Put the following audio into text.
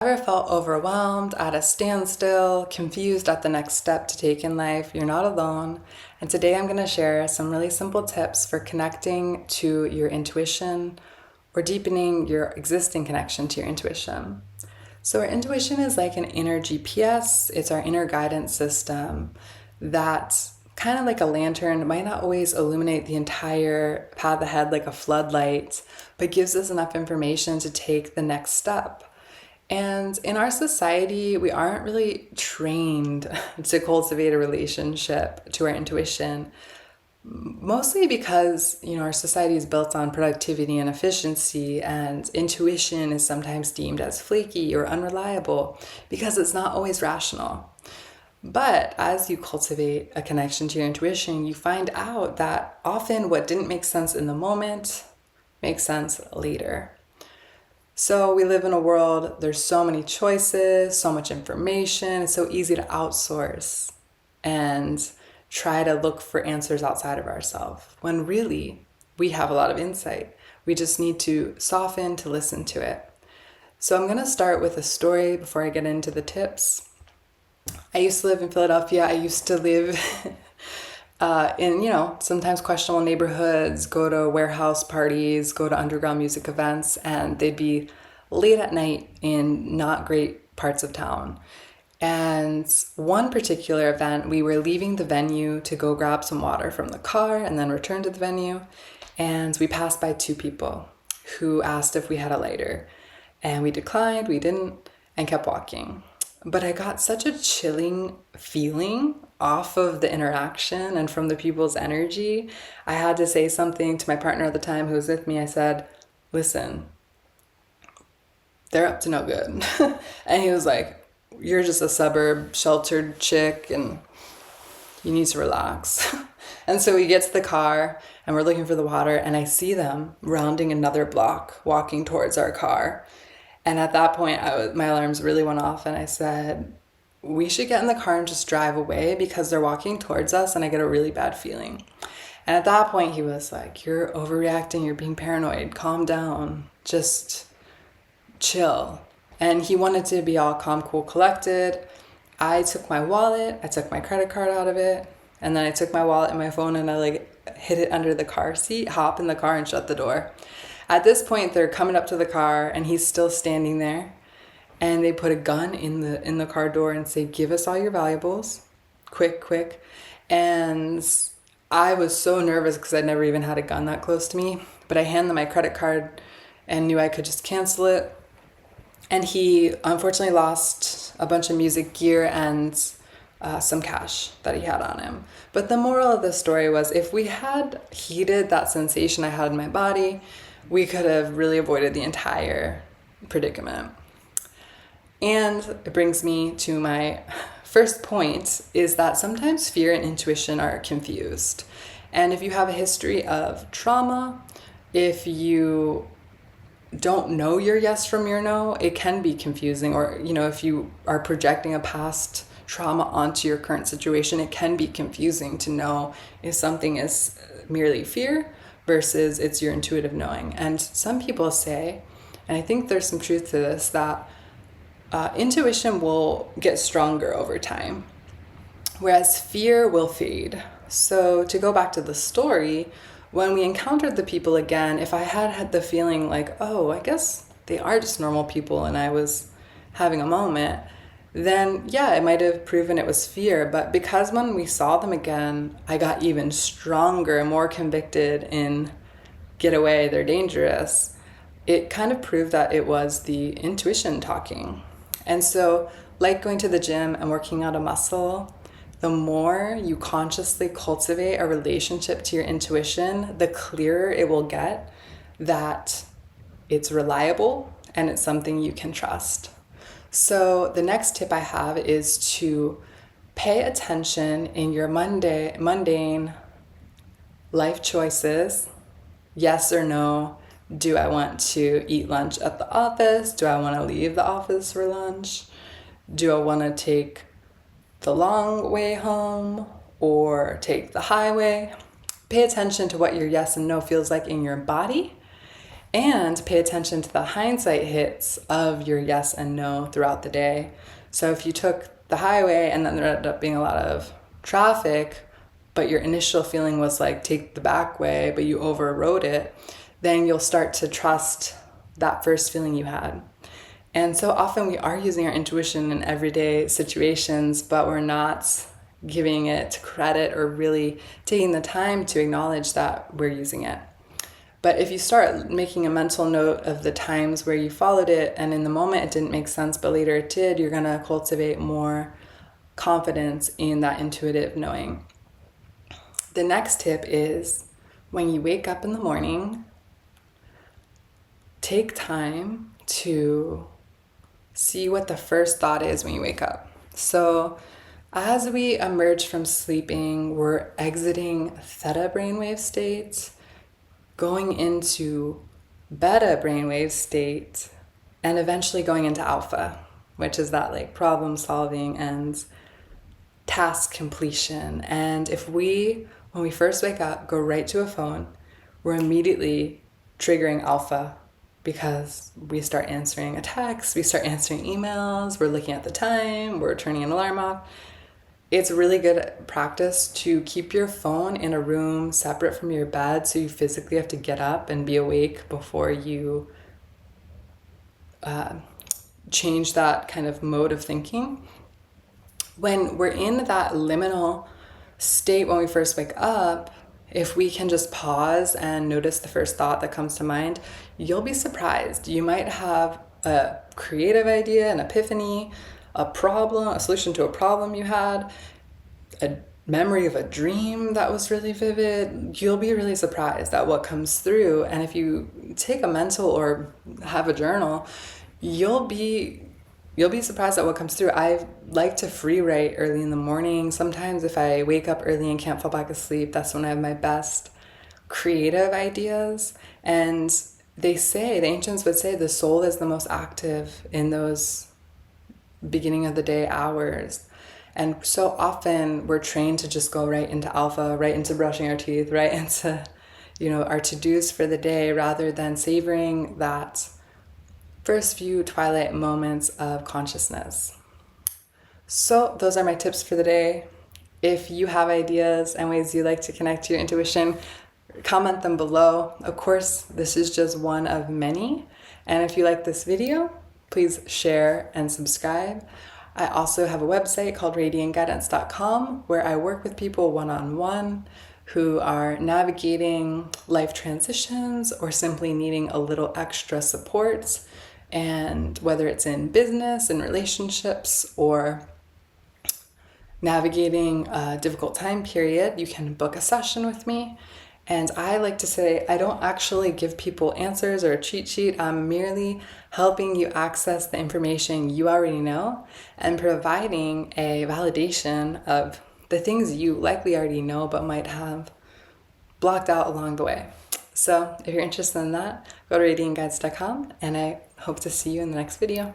Ever felt overwhelmed, at a standstill, confused at the next step to take in life? You're not alone. And today I'm going to share some really simple tips for connecting to your intuition or deepening your existing connection to your intuition. So, our intuition is like an inner GPS, it's our inner guidance system that kind of like a lantern, might not always illuminate the entire path ahead like a floodlight, but gives us enough information to take the next step. And in our society, we aren't really trained to cultivate a relationship to our intuition, mostly because, our society is built on productivity and efficiency, and intuition is sometimes deemed as flaky or unreliable because it's not always rational. But as you cultivate a connection to your intuition, you find out that often what didn't make sense in the moment makes sense later. So we live in a world, there's so many choices, so much information, it's so easy to outsource and try to look for answers outside of ourselves, when really we have a lot of insight. We just need to soften to listen to it. So I'm going to start with a story before I get into the tips. I used to live in Philadelphia. I used to live in, sometimes questionable neighborhoods, go to warehouse parties, go to underground music events, and they'd be late at night in not great parts of town. And one particular event, we were leaving the venue to go grab some water from the car and then return to the venue. And we passed by two people who asked if we had a lighter. And we declined, we didn't, and kept walking. But I got such a chilling feeling off of the interaction and from the people's energy. I had to say something to my partner at the time who was with me. I said, listen, they're up to no good. And he was like, you're just a suburb sheltered chick and you need to relax. And so we get to the car and we're looking for the water, and I see them rounding another block, walking towards our car. And at that point, my alarms really went off, and I said, we should get in the car and just drive away because they're walking towards us and I get a really bad feeling. And at that point, he was like, you're overreacting, you're being paranoid, calm down, just chill. And he wanted to be all calm, cool, collected. I took my wallet, I took my credit card out of it, and then I took my wallet and my phone and I hid it under the car seat, hop in the car and shut the door. At this point, they're coming up to the car and he's still standing there. And they put a gun in the car door and say, give us all your valuables, quick. And I was so nervous because I'd never even had a gun that close to me. But I handed them my credit card and knew I could just cancel it. And he unfortunately lost a bunch of music gear and some cash that he had on him. But the moral of the story was, if we had heeded that sensation I had in my body, we could have really avoided the entire predicament. And it brings me to my first point, is that sometimes fear and intuition are confused. And if you have a history of trauma, if you don't know your yes from your no, it can be confusing. Or, if you are projecting a past trauma onto your current situation, it can be confusing to know if something is merely fear versus it's your intuitive knowing. And some people say, and I think there's some truth to this, that intuition will get stronger over time, whereas fear will fade. So to go back to the story, when we encountered the people again, if I had the feeling like, oh, I guess they are just normal people and I was having a moment, then yeah, it might have proven it was fear. But because when we saw them again, I got even stronger, more convicted in get away, they're dangerous, it kind of proved that it was the intuition talking. And so, like going to the gym and working out a muscle, the more you consciously cultivate a relationship to your intuition, the clearer it will get that it's reliable and it's something you can trust. So the next tip I have is to pay attention in your mundane life choices. Yes or no. Do I want to eat lunch at the office? Do I want to leave the office for lunch? Do I want to take the long way home or take the highway? Pay attention to what your yes and no feels like in your body And pay attention to the hindsight hits of your yes and no throughout the day. So if you took the highway and then there ended up being a lot of traffic, but your initial feeling was like take the back way, but you overrode it, then you'll start to trust that first feeling you had. And so often we are using our intuition in everyday situations, but we're not giving it credit or really taking the time to acknowledge that we're using it. But if you start making a mental note of the times where you followed it and in the moment it didn't make sense, but later it did, you're going to cultivate more confidence in that intuitive knowing. The next tip is when you wake up in the morning, take time to see what the first thought is when you wake up. So as we emerge from sleeping, we're exiting theta brainwave state, going into beta brainwave state, and eventually going into alpha, which is that like problem solving and task completion. And if we, when we first wake up, go right to a phone, we're immediately triggering alpha because we start answering a text, we start answering emails, we're looking at the time, we're turning an alarm off. It's really good practice to keep your phone in a room separate from your bed so you physically have to get up and be awake before you change that kind of mode of thinking. When we're in that liminal state when we first wake up, if we can just pause and notice the first thought that comes to mind, you'll be surprised. You might have a creative idea, an epiphany, a problem, a solution to a problem you had, a memory of a dream that was really vivid. You'll be really surprised at what comes through. And if you take a mental or have a journal, you'll be surprised at what comes through. I like to free write early in the morning. Sometimes if I wake up early and can't fall back asleep, that's when I have my best creative ideas. And they say, the ancients would say, the soul is the most active in those beginning of the day hours. And so often we're trained to just go right into alpha, right into brushing our teeth, right into, our to-dos for the day, rather than savoring that first few twilight moments of consciousness. So those are my tips for the day. If you have ideas and ways you like to connect to your intuition, comment them below. Of course, this is just one of many. And if you like this video, please share and subscribe. I also have a website called innerguidance.com where I work with people one-on-one who are navigating life transitions or simply needing a little extra support. And whether it's in business and relationships or navigating a difficult time period, you can book a session with me. And I like to say, I don't actually give people answers or a cheat sheet. I'm merely helping you access the information you already know and providing a validation of the things you likely already know but might have blocked out along the way. So if you're interested in that, go to radiantguides.com and I hope to see you in the next video.